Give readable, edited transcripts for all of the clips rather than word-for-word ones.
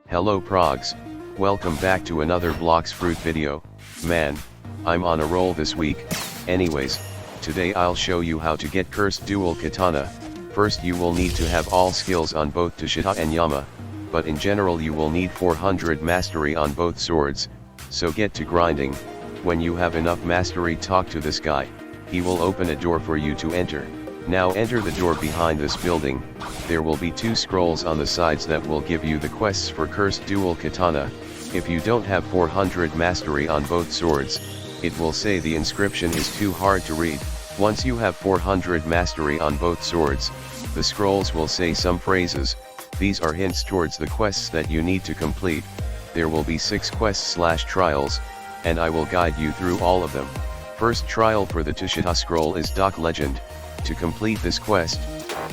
Hello Progz, welcome back to another Blox Fruit video. Man, I'm on a roll this week. Anyways, today I'll show you how to get Cursed Dual Katana. First you will need to have all skills on both Tushita and Yama, but in general you will need 400 mastery on both swords, so get to grinding. When you have enough mastery, talk to this guy, he will open a door for you to enter. Now enter the door behind this building. There will be 2 scrolls on the sides that will give you the quests for Cursed Dual Katana. If you don't have 400 mastery on both swords, it will say the inscription is too hard to read. Once you have 400 mastery on both swords, the scrolls will say some phrases. These are hints towards the quests that you need to complete. There will be 6 quests/trials, and I will guide you through all of them. First trial for the Tushita scroll is Dock Legend. To complete this quest,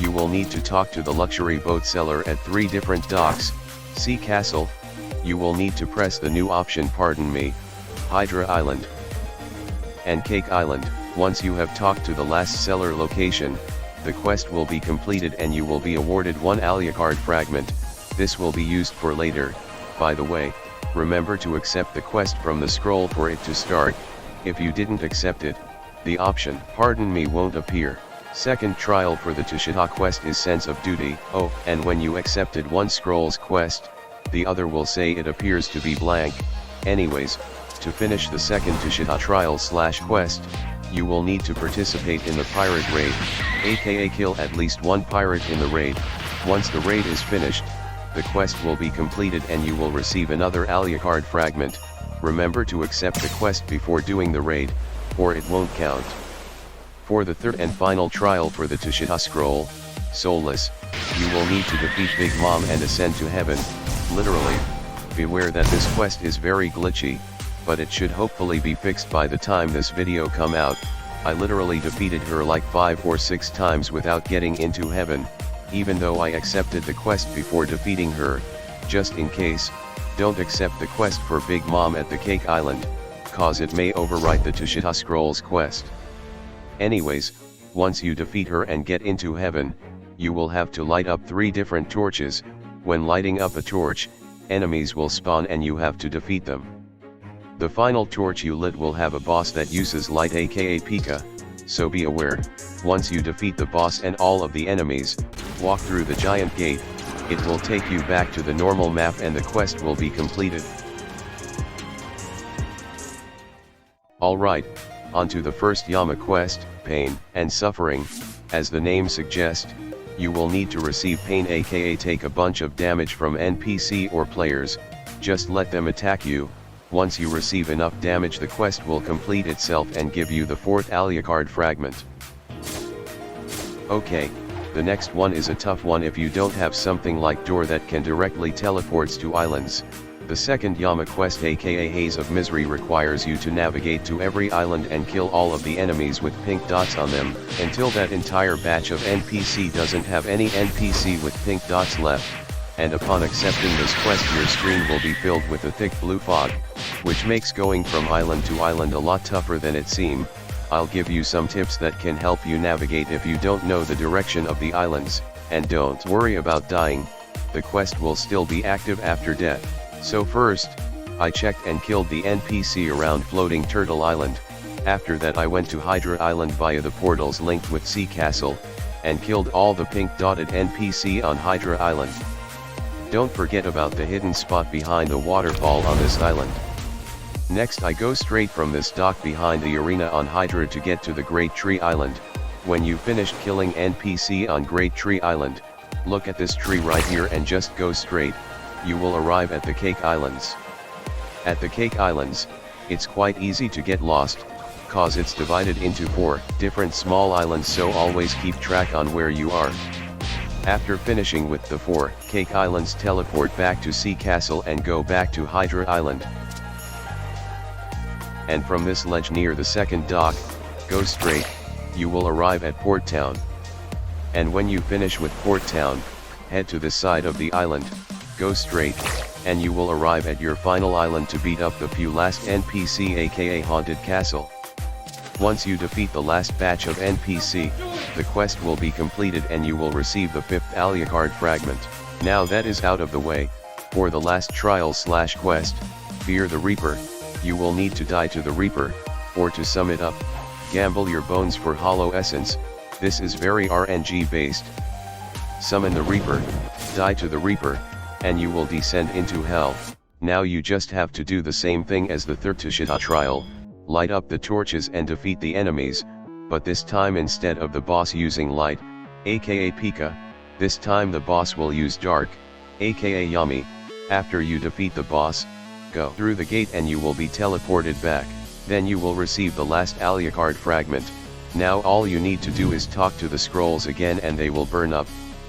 you will need to talk to the luxury boat seller at 3 different docks. Sea Castle, you will need to press the new option Hydra Island and Cake Island. Once you have talked to the last seller location, the quest will be completed and you will be awarded 1 Alucard fragment. This will be used for later. By the way, remember to accept the quest from the scroll for it to start. If you didn't accept it, the option "Pardon me" won't appear. Second trial for the Tushita quest is Sense of Duty. Oh, and when you accepted one scroll's quest, the other will say it appears to be blank. Anyways, to finish the second Tushita trial/quest, you will need to participate in the pirate raid, aka kill at least 1 pirate in the raid. Once the raid is finished, the quest will be completed and you will receive another Alucard fragment. Remember to accept the quest before doing the raid, or it won't count. For the third and final trial for the Tushita scroll, Soulless, you will need to defeat Big Mom and ascend to heaven, literally. Beware that this quest is very glitchy, but it should hopefully be fixed by the time this video come out. I literally defeated her like 5 or 6 times without getting into heaven, even though I accepted the quest before defeating her. Just in case, don't accept the quest for Big Mom at the Cake Island, cause it may overwrite the Tushita scroll's quest. Anyways, once you defeat her and get into heaven, you will have to light up 3 different torches. When lighting up a torch, enemies will spawn and you have to defeat them. The final torch you lit will have a boss that uses light, aka Pika, so be aware. Once you defeat the boss and all of the enemies, walk through the giant gate, it will take you back to the normal map and the quest will be completed. Alright, on to the first Yama quest, Pain and Suffering. As the name suggests, you will need to receive pain, aka take a bunch of damage from NPC or players. Just let them attack you. Once you receive enough damage, the quest will complete itself and give you the 4th Alucard fragment. Okay, the next one is a tough one if you don't have something like door that can directly teleports to islands. The second Yama quest, aka Haze of Misery, requires you to navigate to every island and kill all of the enemies with pink dots on them, until that entire batch of NPC doesn't have any NPC with pink dots left, and upon accepting this quest your screen will be filled with a thick blue fog, which makes going from island to island a lot tougher than it seems. I'll give you some tips that can help you navigate if you don't know the direction of the islands, and don't worry about dying, the quest will still be active after death. So first, I checked and killed the NPC around Floating Turtle Island. After that I went to Hydra Island via the portals linked with Sea Castle, and killed all the pink dotted NPC on Hydra Island. Don't forget about the hidden spot behind the waterfall on this island. Next I go straight from this dock behind the arena on Hydra to get to the Great Tree Island. When you finished killing NPC on Great Tree Island, look at this tree right here and just go straight. You will arrive at the Cake Islands. At the Cake Islands, it's quite easy to get lost, cause it's divided into 4 different small islands, so always keep track on where you are. After finishing with the 4 Cake Islands, teleport back to Sea Castle and go back to Hydra Island. And from this ledge near the second dock, go straight, you will arrive at Port Town. And when you finish with Port Town, head to the side of the island, go straight, and you will arrive at your final island to beat up the few last NPC, aka Haunted Castle. Once you defeat the last batch of NPC, the quest will be completed and you will receive the 5th Alucard fragment. Now that is out of the way, For the last trial/quest, Fear the Reaper, you will need to die to the Reaper, or to sum it up, gamble your bones for hollow essence. This is very RNG based. Summon the Reaper, die to the Reaper, and you will descend into hell. Now you just have to do the same thing as the third Tushita trial, light up the torches and defeat the enemies, but this time instead of the boss using light, aka Pika, this time the boss will use dark, aka Yami. After you defeat the boss, go through the gate and you will be teleported back. Then you will receive the last Alucard fragment. Now all you need to do is talk to the scrolls again and they will burn up.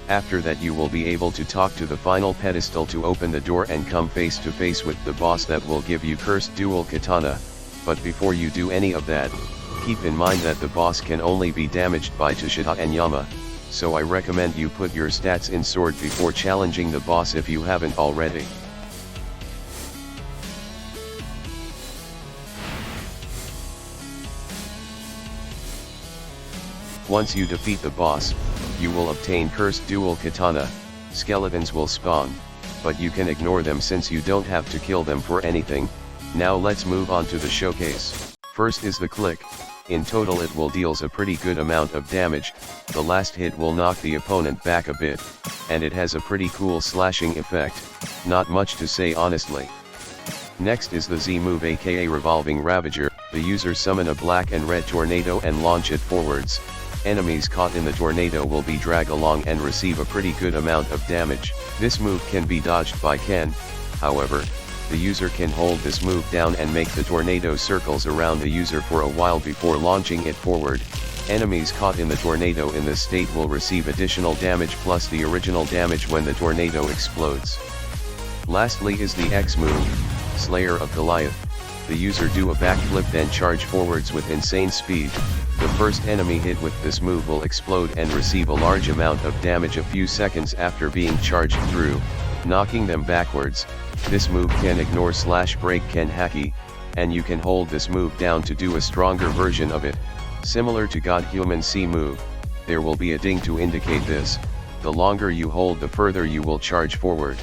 After that you will be able to talk to the final pedestal to open the door and come face to face with the boss that will give you Cursed Dual Katana. But before you do any of that, keep in mind that the boss can only be damaged by Tushita and Yama, so I recommend you put your stats in sword before challenging the boss if you haven't already. Once you defeat the boss, you will obtain Cursed Dual Katana. Skeletons will spawn, but you can ignore them since you don't have to kill them for anything. Now let's move on to the showcase. First is the click. In total it will deals a pretty good amount of damage. The last hit will knock the opponent back a bit, and it has a pretty cool slashing effect. Not much to say honestly. Next is the Z move, aka Revolving Ravager. The user summon a black and red tornado and launch it forwards. Enemies caught in the tornado will be dragged along and receive a pretty good amount of damage. This move can be dodged by Ken, however, the user can hold this move down and make the tornado circles around the user for a while before launching it forward. Enemies caught in the tornado in this state will receive additional damage plus the original damage when the tornado explodes. Lastly is the X move, Slayer of Goliath. The user do a backflip then charge forwards with insane speed. The first enemy hit with this move will explode and receive a large amount of damage a few seconds after being charged through, knocking them backwards. This move can ignore / break Ken Haki, and you can hold this move down to do a stronger version of it. Similar to God Human C move, there will be a ding to indicate this. The longer you hold the further you will charge forward.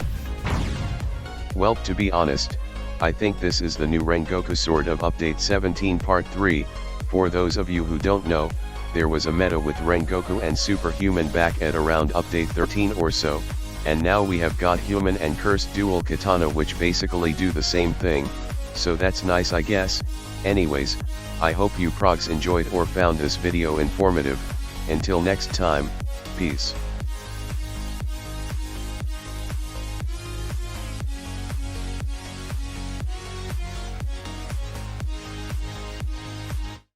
Well, to be honest, I think this is the new Rengoku Sword of Update 17 Part 3. For those of you who don't know, there was a meta with Rengoku and Superhuman back at around Update 13 or so, and now we have God Human and Cursed Dual Katana which basically do the same thing, so that's nice I guess. Anyways, I hope you Progz enjoyed or found this video informative. Until next time, peace.